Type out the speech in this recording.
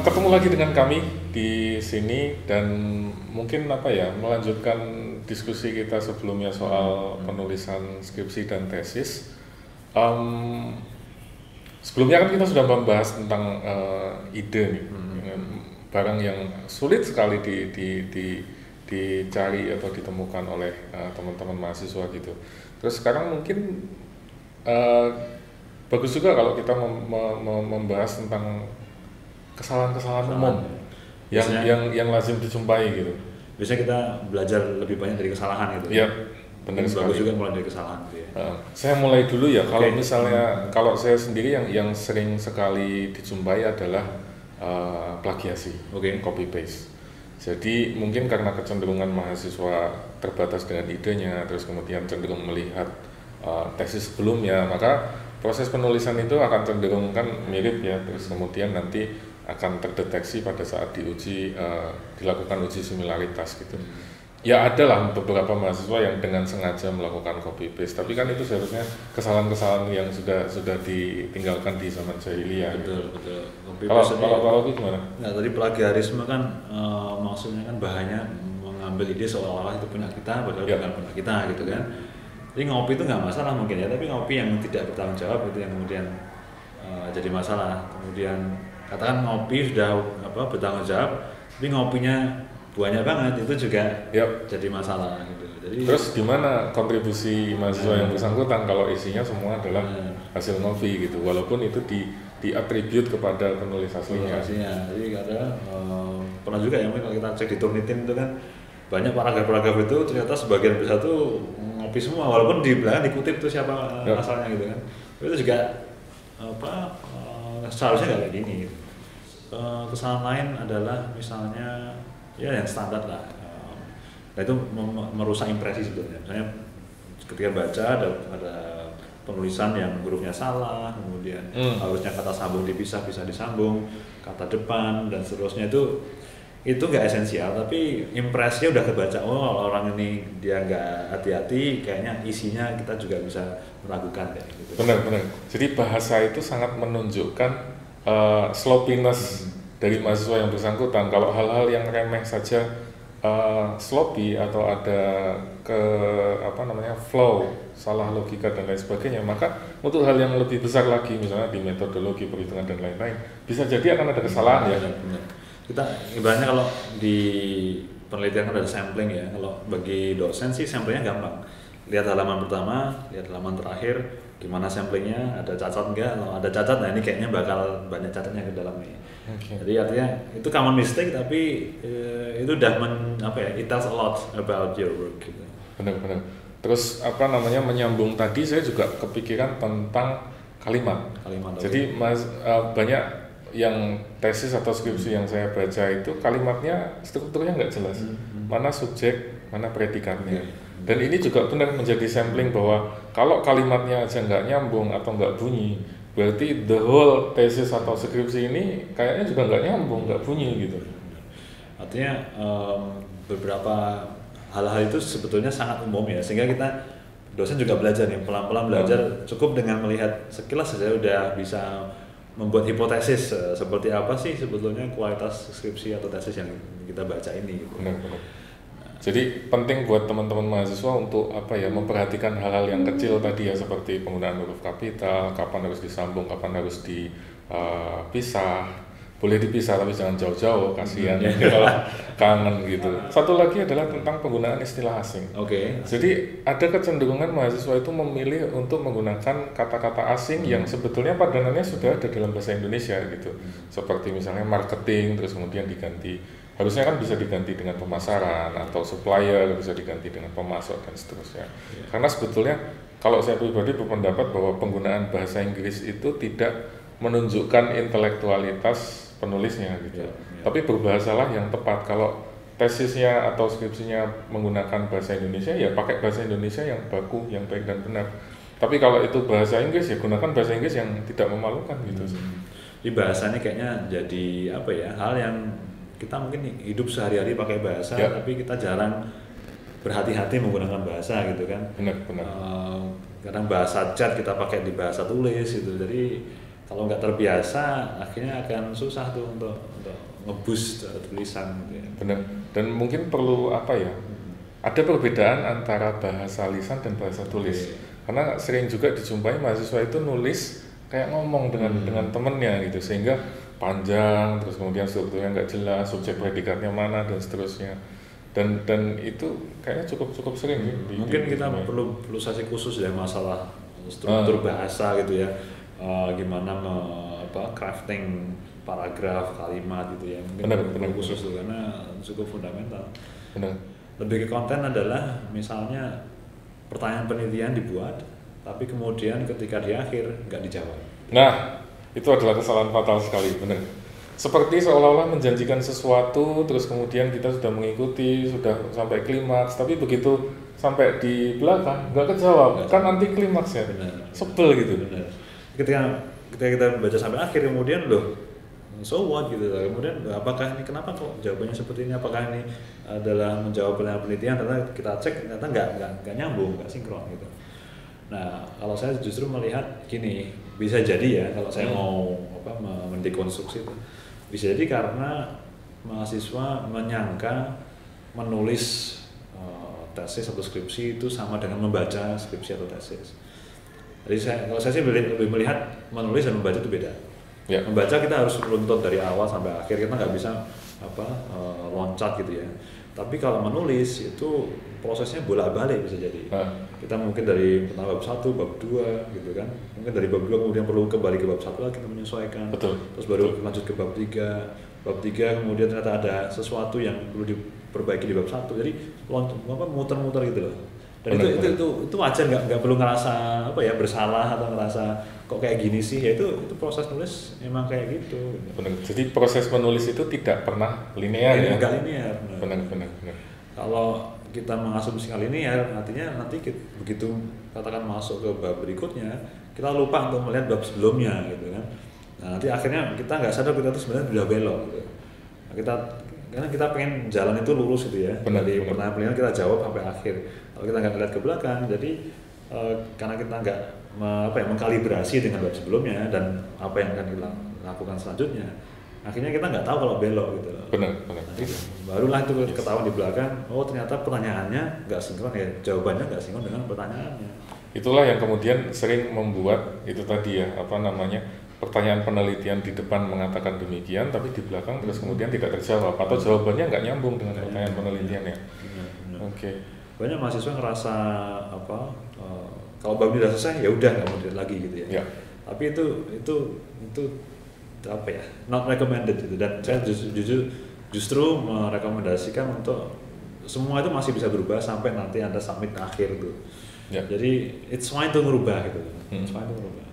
Ketemu lagi dengan kami di sini dan mungkin melanjutkan diskusi kita sebelumnya soal penulisan skripsi dan tesis. Sebelumnya kan kita sudah membahas tentang ide nih, barang yang sulit sekali dicari atau ditemukan oleh teman-teman mahasiswa gitu. Terus sekarang mungkin bagus juga kalau kita membahas tentang kesalahan-kesalahan umum yang lazim dijumpai gitu. Biasanya kita belajar lebih banyak dari kesalahan gitu. Iya, benar sekali. Bagus juga mulai dari kesalahan gitu ya. Saya mulai dulu ya. Kalau misalnya kalau saya sendiri yang sering sekali dijumpai adalah plagiasi, copy paste. Jadi mungkin karena kecenderungan mahasiswa terbatas dengan idenya, terus kemudian cenderung melihat tesis sebelumnya, maka proses penulisan itu akan cenderung kan mirip ya, terus kemudian nanti akan terdeteksi pada saat dilakukan uji similaritas gitu. Ya ada lah beberapa mahasiswa yang dengan sengaja melakukan copy paste, tapi kan itu seharusnya kesalahan-kesalahan yang sudah ditinggalkan di zaman jahiliyah. Betul. Kalau itu gimana? Nah, tadi plagiarisme kan maksudnya kan bahannya mengambil ide seolah-olah itu punya kita, padahal bukan punya kita gitu kan. Jadi ngopi itu nggak masalah mungkin ya, tapi ngopi yang tidak bertanggung jawab itu yang kemudian jadi masalah. Kemudian katakan ngopi sudah bertanggung jawab, tapi ngopinya banyak banget, itu juga jadi masalah gitu. Jadi terus gimana kontribusi mahasiswa yang bersangkutan kalau isinya semua adalah hasil ngopi gitu, walaupun itu diatribut kepada penulis aslinya. Jadi kadang pernah juga yang kalau kita cek di Turnitin itu kan banyak paragraf-paragraf itu ternyata sebagian besar tuh ngopi semua, walaupun di belakang dikutip tuh siapa asalnya gitu kan. Itu juga seharusnya nggak kayak gini gitu. Kesalahan lain adalah misalnya ya yang standar lah, nah itu merusak impresi sebetulnya. Misalnya ketika baca ada penulisan yang hurufnya salah, kemudian harusnya kata sambung dipisah bisa disambung, kata depan dan seterusnya, itu nggak esensial, tapi impresinya udah kebaca. Oh, orang ini dia nggak hati-hati, kayaknya isinya kita juga bisa meragukan kayak gitu. Benar. Jadi bahasa itu sangat menunjukkan sloppiness dari mahasiswa yang bersangkutan. Kalau hal-hal yang remeh saja sloppy atau ada flow, salah logika dan lain sebagainya, maka untuk hal yang lebih besar lagi, misalnya di metodologi perhitungan dan lain-lain, bisa jadi akan ada kesalahan ya. Benar. Kita ibaratnya kalau di penelitian ada sampling ya, kalau bagi dosen sih samplingnya gampang. Lihat halaman pertama, lihat halaman terakhir, gimana samplingnya, ada cacat enggak? Kalau ada cacat, nah ini kayaknya bakal banyak cacatnya ke dalam nih. Jadi artinya itu common mistake, tapi itu udah it tells a lot about your work gitu. Benar. Terus menyambung tadi saya juga kepikiran tentang kalimat. Jadi banyak yang tesis atau skripsi yang saya baca itu kalimatnya strukturnya nggak jelas, mana subjek, mana predikatnya. Dan ini juga benar menjadi sampling bahwa kalau kalimatnya aja nggak nyambung atau nggak bunyi, berarti the whole tesis atau skripsi ini kayaknya juga nggak nyambung, nggak bunyi gitu. Artinya beberapa hal-hal itu sebetulnya sangat umum ya, sehingga kita dosen juga belajar nih, pelan-pelan belajar. Cukup dengan melihat sekilas saja udah bisa membuat hipotesis seperti apa sih sebetulnya kualitas skripsi atau tesis yang kita baca ini gitu. Benar. Jadi penting buat teman-teman mahasiswa untuk memperhatikan hal-hal yang kecil tadi ya, seperti penggunaan huruf kapital, kapan harus disambung, kapan harus dipisah. Boleh dipisah tapi jangan jauh-jauh, kasihan kalau kangen gitu. Satu lagi adalah tentang penggunaan istilah asing. Jadi ada kecenderungan mahasiswa itu memilih untuk menggunakan kata-kata asing yang sebetulnya padanannya sudah ada dalam bahasa Indonesia gitu. Seperti misalnya marketing, terus kemudian diganti, harusnya kan bisa diganti dengan pemasaran, atau supplier bisa diganti dengan pemasok dan seterusnya. Karena sebetulnya kalau saya pribadi berpendapat bahwa penggunaan bahasa Inggris itu tidak menunjukkan intelektualitas penulisnya gitu. Tapi berbahasalah yang tepat. Kalau tesisnya atau skripsinya menggunakan bahasa Indonesia, ya pakai bahasa Indonesia yang baku, yang baik dan benar. Tapi kalau itu bahasa Inggris, ya gunakan bahasa Inggris yang tidak memalukan gitu. Di bahasanya kayaknya jadi hal yang kita mungkin hidup sehari-hari pakai bahasa, tapi kita jarang berhati-hati menggunakan bahasa gitu kan. Benar. Kadang bahasa chat kita pakai di bahasa tulis gitu. Jadi Kalau nggak terbiasa, akhirnya akan susah tuh untuk nge-boost tulisan gitu ya. Benar. Dan mungkin perlu apa ya? Ada perbedaan antara bahasa lisan dan bahasa tulis. Karena sering juga dijumpai mahasiswa itu nulis kayak ngomong dengan temennya gitu, sehingga panjang, terus kemudian strukturnya nggak jelas, subjek predikatnya mana dan seterusnya. Dan itu kayaknya cukup sering ya. Mungkin kita perlu sesi khusus ya masalah struktur bahasa gitu ya. Gimana crafting paragraf, kalimat gitu ya. Mungkin benar khusus tuh karena cukup fundamental. Benar. Lebih ke konten adalah misalnya pertanyaan penelitian dibuat, tapi kemudian ketika di akhir nggak dijawab. Nah, itu adalah kesalahan fatal sekali, benar. Seperti seolah-olah menjanjikan sesuatu, terus kemudian kita sudah mengikuti, sudah sampai klimaks, tapi begitu sampai di belakang nggak kejawab, kan anti klimaks ya. Benar. Sebel gitu. Benar. Ketika kita baca sampai akhir kemudian loh, so what gitu. Kemudian apakah ini kenapa kok jawabannya seperti ini? Apakah ini adalah menjawab penelitian? Ternyata kita cek ternyata nggak nyambung, nggak sinkron gitu. Nah, kalau saya justru melihat gini, bisa jadi ya kalau saya mau mendekonstruksi itu, bisa jadi karena mahasiswa menyangka menulis tesis atau skripsi itu sama dengan membaca skripsi atau tesis. Jadi kalau saya sih lebih melihat menulis dan membaca itu beda. Ya. Membaca kita harus runtut dari awal sampai akhir, kita nggak bisa loncat gitu ya. Tapi kalau menulis itu prosesnya bolak-balik bisa jadi. Kita mungkin dari bab 1, bab 2 gitu kan. Mungkin dari bab 2 kemudian perlu kembali ke bab 1 lagi kita menyesuaikan. Betul. Terus baru lanjut ke bab 3. Bab 3 kemudian ternyata ada sesuatu yang perlu diperbaiki di bab 1. Jadi muter-muter gitu loh. Dan itu wajar, nggak perlu ngerasa bersalah atau ngerasa kok kayak gini sih, ya itu proses nulis emang kayak gitu. Benar. Jadi proses menulis itu tidak pernah linear ya. Nggak linear. Benar. Kalau kita mengasumsikan linear, artinya nanti begitu katakan masuk ke bab berikutnya, kita lupa untuk melihat bab sebelumnya gitu kan. Nah, nanti akhirnya kita nggak sadar kita tuh sebenarnya sudah belok gitu. Nah, karena kita pengen jalan itu lurus gitu ya. Dari pertanyaan kita jawab sampai akhir. Kalau kita nggak lihat ke belakang, jadi karena kita nggak mengkalibrasi dengan bab sebelumnya dan apa yang akan kita lakukan selanjutnya, akhirnya kita nggak tahu kalau belok gitu. Benar. Nanti barulah itu ketahuan di belakang, oh ternyata pertanyaannya nggak sinkron ya, jawabannya nggak sinkron dengan pertanyaannya. Itulah yang kemudian sering membuat itu tadi ya, pertanyaan penelitian di depan mengatakan demikian, tapi di belakang terus kemudian tidak terjawab atau jawabannya nggak nyambung dengan pertanyaan penelitian ya. Oke. Banyak mahasiswa ngerasa kalau bab ini udah selesai ya udah nggak mau dilihat lagi gitu ya. Tapi itu not recommended gitu. Dan saya justru merekomendasikan untuk semua itu masih bisa berubah sampai nanti Anda submit akhir tuh. Jadi it's fine to merubah gitu. It's fine to merubah.